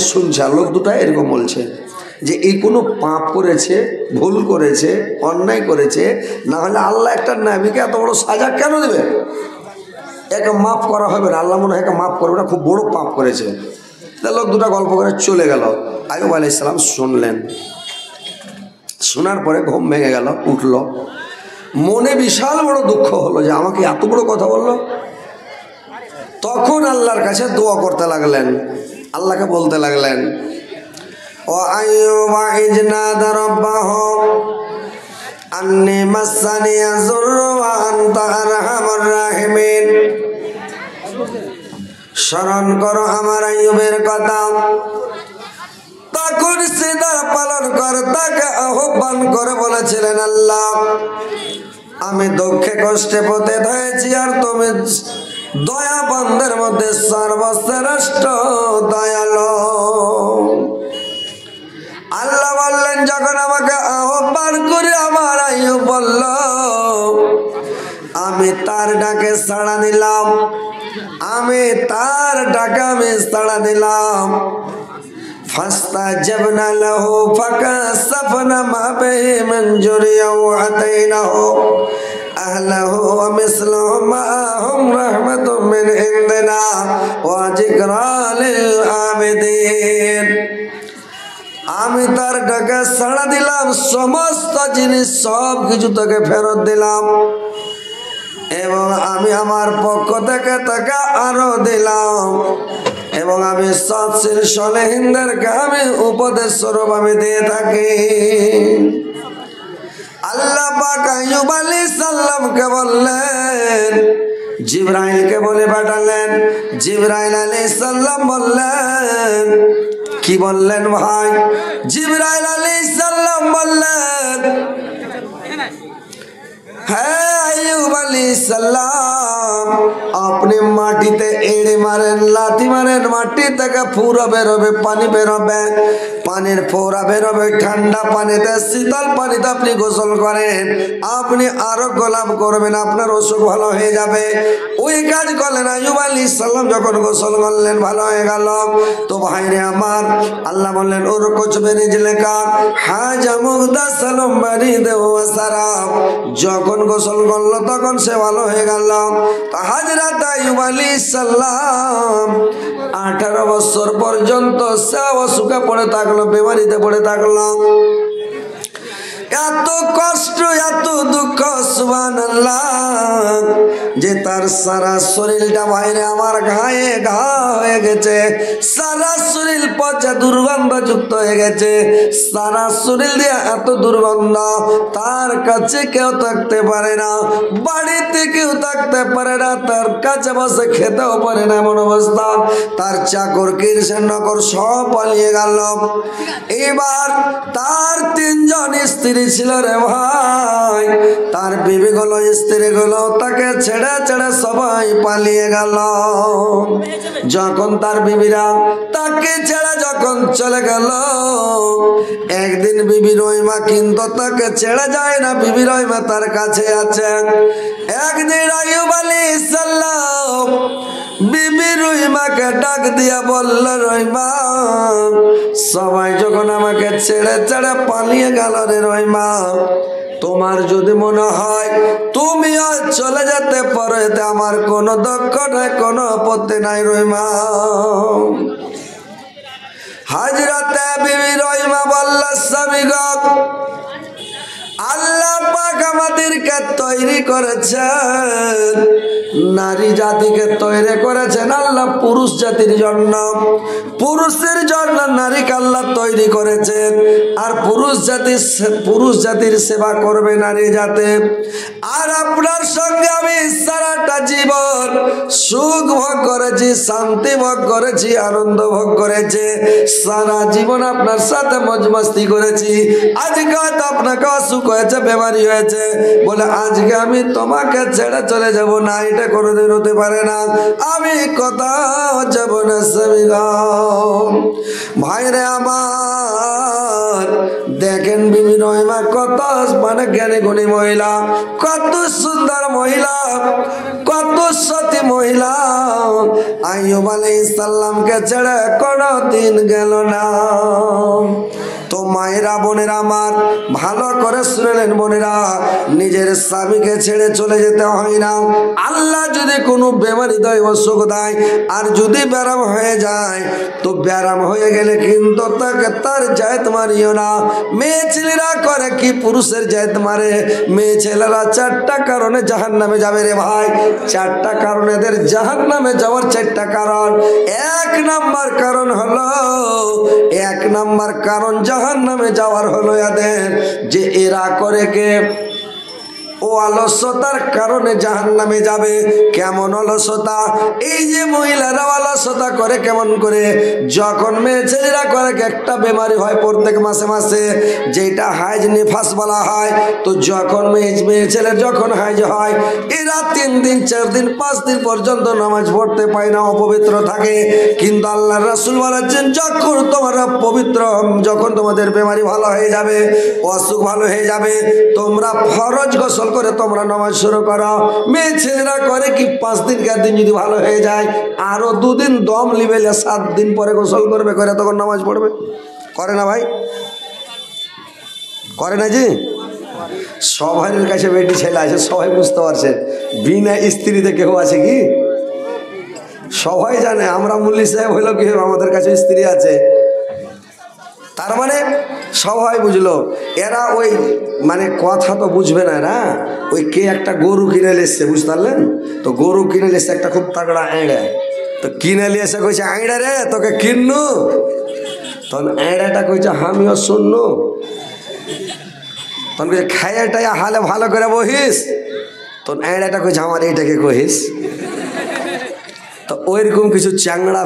শুনছে আর লোক দুটা এরকম বলছে যে এই কোনো পাপ করেছে, ভুল করেছে, অন্যায় করেছে, না হলে আল্লাহ একটা নবীকে এত বড় সাজা কেন দেবে? একে মাফ করা হবে না, আল্লাহ মনে হয় একে মাফ করবে না, খুব বড় পাপ করেছে। লোক দুটা গল্প করে চলে গেল। আইয়ুব আলাইহিস সালাম শুনলেন, শোনার পরে ঘুম ভেঙে গেল, উঠল, মনে বিশাল বড় দুঃখ হলো যে আমাকে এত বড় কথা বললো। তখন আল্লাহর কাছে দোয়া করতে লাগলেন, আল্লাহকে বলতে লাগলেন, ও আইয়ুব ইয নাদা রাব্বাহু আন্নী মাসানি যুররু ওয়া আনতা আরহামুর রাহিমিন। স্মরণ করো আমার আইয়ুবের কথা। তখন সে তার পালন কর্তাকে আহ্বান করে বলেছিলেন, আল্লাহ আমি দুঃখে কষ্টে পতিত হয়েছি, আর তুমি দয়াবানদের মধ্যে সর্বশ্রেষ্ঠ দয়ালু। আল্লাহ বললেন, যখন আমাকে আহ্বান করে আমার আইয়ুব বলল, আমি তার ডাকে সাড়া দিলাম, আমি তার ডাকে সাড়া দিলাম। ফাস্তাজাবনা লাহু ফাকাশাফনা মা বিহি মিন জুরিয়া ওয়া আতাইনাহু আহলাহু ওয়া মিসলুহুম মাআহুম রাহমাতুম মিন ইনদিনা ওয়া যিকরা লিল আবিদিন। আমি তার ডাকে সাড়া দিলাম, সমস্ত জিনিস সব কিছু তাকে ফেরত দিলাম, এবং আমি আমার পক্ষ থেকে তাকে আরো দিলাম, এবং আমি সৎশীল সলেহিনদেরকে আমি উপদেশ স্বরূপ আমি দিয়ে থাকি। আল্লাহ পাক আইয়ুব আলাইহিস সালামকে বললেন, জিবরাইলকে বলে পাঠালেন। জিবরাইল আলাইহিস সালাম বললেন, কি বললেন ভাই? জিবরাইল আলাইহিস সালাম বললেন, হ্যাঁ আইয়ুব আলাইহিস সালাম, আপনি মাটিতে এড়ে মারেন, লাথি মারেন, মাটি থেকে ফোঁড়া বেরোবে, পানি বেরোবে, পানির ফোঁড়া বেরোবে, ঠান্ডা পানিতে, শীতল পানিতে আপনি গোসল করেন, আপনি আরো গোলাম করবেন, আপনার অসুখ ভালো হয়ে যাবে। ওই কাজ করলেন আইয়ুব আলাইহিস সালাম। যখন গোসল করলেন, ভালো হয়ে গেল। তো ভাইরে আমার, আল্লাহ বললেন, ওর কুছ বেরিজলেকা হাজা মুগদাসালুম বারিদা ওয়া সারাব। যখন গোসল করলো তখন সে ভালো হয়ে গেল। হযরত আইয়ুব আলাইহিস সালাম 18 বছর পর্যন্ত সে অসুখে পড়ে থাকলো, বেমারিতে পড়ে থাকলো। এত কষ্ট, এত দুঃখ, সুবহানাল্লাহ, যে তার সারা শরীরটা বাইরে আমার ঘায়ে ঘা হয়ে গেছে, সারা শরীর পচা দুর্গন্ধ যুক্ত হয়ে গেছে, সারা শরীর দিয়ে এত দুর্গন্ধ, তার কাছে কেউ থাকতে পারে না, বাড়িতে কেউ থাকতে পারে না, তার কাছে বসে খেতেও পারে না, এমন অবস্থা। তার চাকর কিরসেন নকর সব পালিয়ে গেল। এবার তার 3 জন স্ত্রী ছিল রে ভাই, তার বিবি গুলো, স্ত্রী গুলো তাকে ছেড়ে ছেড়ে সবাই পালিয়ে গেল। যখন তার বিবিরা তাকে ছেড়ে যখন চলে গেল, একদিন বিবি রহিমা কিন্তু তাকে ছেড়ে যায় না, বিবি রহিমা তার কাছে আছে। একদিন আইয়ুব আলাইহিস সালাম বিবি রহিমাকে ডাক দিয়া বলল, রহিমা, সবাই যখন আমাকে ছেড়ে ছেড়ে পালিয়ে গেল রে রহিমা, তোমার যদি মনে হয় তুমি চলে যেতে পারো, এতে আমার কোনো দুঃখ নাই, কোনো আপত্তি নাই রহিমা। হযরতে বিবি রহিমা বলল, স্বামী গো, আল্লাহ পাক আমাদেরকে তৈরি করেছেন, নারী জাতিকে তৈরি করেছেন আল্লাহ পুরুষ জাতির জন্য, পুরুষের জন্য নারীকে আল্লাহ তৈরি করেছেন, আর পুরুষ জাতির সেবা করবে নারী জাতি। আর আপনার সঙ্গে আমি সারাটা জীবন সুখ ভোগ করেছি, শান্তি ভোগ করেছি, আনন্দ ভোগ করেছি, সারা জীবন আপনার সাথে মজ মস্তি করেছি। আজকে হয়তো আপনাকে অসুখ হয়েছে, বেমারি হয়েছে, বলে আজকে আমি তোমাকে ছেড়ে চলে যাব না, এটা কোনোদিন হতে পারে না, আমি কোথাও যাব না। স্বামী ভাইরে আমার, দেখেন বিবি রহিমা কত মানে জ্ঞানী গুণী মহিলা, কত সুন্দর মহিলা, কত সতী মহিলা আইয়ুব আলাইহিস সালামকে ছেড়ে কোনদিন গেল না। তো মায়েরা বোনেরা আমার ভালো করে শুনলেন বোনেরা, নিজের স্বামীকে ছেড়ে চলে যেতে হয় না। আল্লাহ যদি কোনো বেমারি দেয়, অসুখ দেয়, আর যদি ব্যারাম হয়ে যায়, তো ব্যারাম হয়ে গেলে কিন্তু তাকে তার জায়েত মারিও না। মেয়ে ছেলেরা করে কি পুরুষের জায়েত মারে? মেয়ে ছেলেরা 4টা কারণে জাহান্নামে যাবে রে ভাই। 4টা কারণ এদের জাহান্নামে যাওয়ার 4টা কারণ। 1 নাম্বার কারণ হলো, 1 নাম্বার কারণ জাহান্নামে যাওয়ার হলো এদের যে এরা করে কে ও অলসতার কারণে জাহান্নামে যাবে। কেমন অলসতা? এই যে মহিলারা অলসতা করে কেমন করে? যখন মেয়ে ছেলেরা করে একটা বেমারি হয় প্রত্যেক মাসে মাসে, যেটা হাইজ নিফাস বলা হয়। তো যখন মেয়ে ছেলের যখন হাইজ হয়, এরা 3 দিন 4 দিন 5 দিন পর্যন্ত নামাজ পড়তে পায় না, অপবিত্র থাকে। কিন্তু আল্লাহর রাসূল বলেছেন যখন তোমরা পবিত্র, যখন তোমাদের বেমারি ভালো হয়ে যাবে, অসুখ ভালো হয়ে যাবে, তোমরা ফরজ গোসল করে তোমরা নামাজ শুরু করো। মেয়ে ছেলেরা করে কি 5 দিন 4 দিন যদি ভালো হয়ে যায়, আরো 2 দিন দম লিবেলে 7 দিন পরে গোসল করবে, করে তখন নামাজ পড়বে। করে না ভাই? করে না জি? সবার কাছে বেটি ছেলে আছে, সবাই বুঝতে পারছে। বিনা স্ত্রীতে কেউ আছে কি? সবাই জানে আমরা মুল্লি সাহেব হইলো কি আমাদের কাছে স্ত্রী আছে, তার মানে সবাই বুঝলো। এরা ওই মানে কথা তো বুঝবে না, এরা ওই কে একটা গরু কিনে এসছে, বুঝতে পারলেন তো? গরু কিনে এসছে একটা খুব তাগড়া আইড়া, তো কিনে নিয়ে এসে কইছে আইড়া রে তোকে কিন্নু, তখন আইড়াটা কইছে আমিও শুননু, তখন কইছে খাইয়াটাই হালে ভালো করে বহিস, তখন আইড়াটা কইছে আমার এইটাকে কহিস। তো ওইরকম কিছু চ্যাংড়া